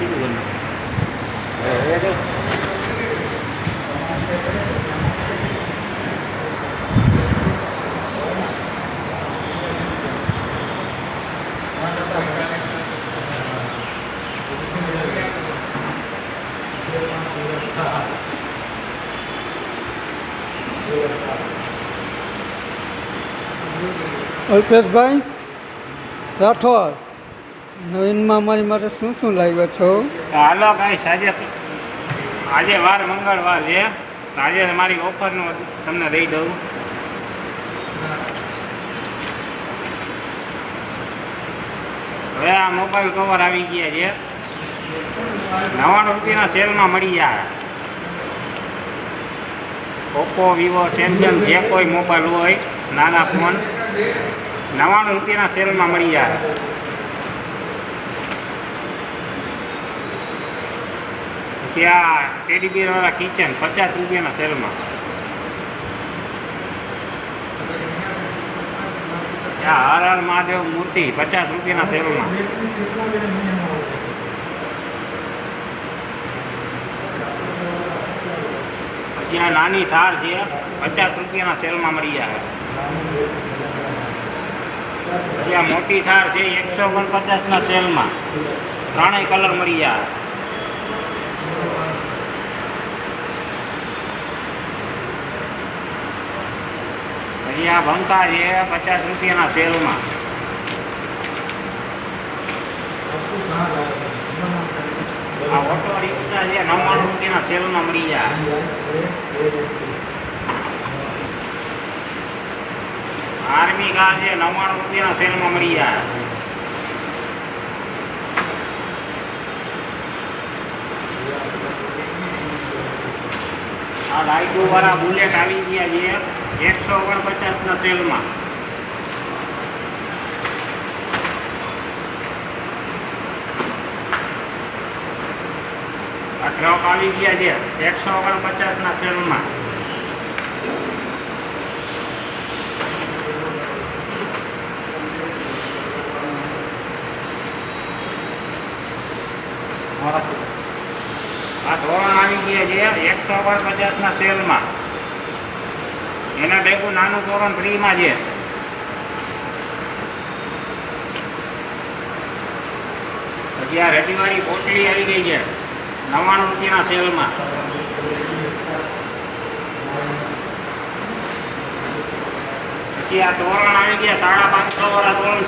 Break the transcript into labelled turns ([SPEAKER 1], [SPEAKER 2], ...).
[SPEAKER 1] કીધું
[SPEAKER 2] અલ્પેશભાઈ રાઠોડ, નવીનમાં અમારી માટે શું શું લાવ્યા છો?
[SPEAKER 1] હાલો ગાઈસ, આજે વાર મંગળવાર છે. આજે મારી ઓફરનું તમને દઈ દઉં. હવે આ મોબાઈલ કવર આવી ગયા છે, 99 રૂપિયાના સેલમાં મળી જાય. ઓપ્પો, વિવો, સેમસંગ જે કોઈ મોબાઈલ હોય, નાના ફોન 99 રૂપિયાના સેલમાં મળી જાય. પછી આ ટેડી બિયર વાળા કિચન 50 રૂપિયાના સેલમાં. હર હર મહાદેવ મૂર્તિ 50 રૂપિયાના સેલમાં. પછી આ નાની થાર છે, 50 રૂપિયાના સેલમાં મળી જાય. પછી આ મોટી થાર છે, 149ના સેલમાં. ત્રણેય કલર મળી જાય. પછી આ પંખા છે, 50 રૂપિયાના સેલમાં. આ ઓટો રિક્ષા છે, 99 રૂપિયાના સેલમાં મળી જાય. આર્મી કાર છે, 99 રૂપિયાના સેલમાં મળી જાય. આ લાઈટો વાળા બુલેટ આવી ગયા છે, 149ના સેલમાં. આ ટ્રક આવી ગયા છે, 149ના સેલમાં. આ ધોરણ આવી ગયા છે, 149ના સેલમાં. એના ભેગું નાનું ધોરણ ફ્રીમાં છે. પછી આ રજવાડી પોટલી આવી ગઈ છે, 99 રૂપિયાના સેલમાં. પછી આ તોરણ આવી ગયા, 550 વાળા તોરણ.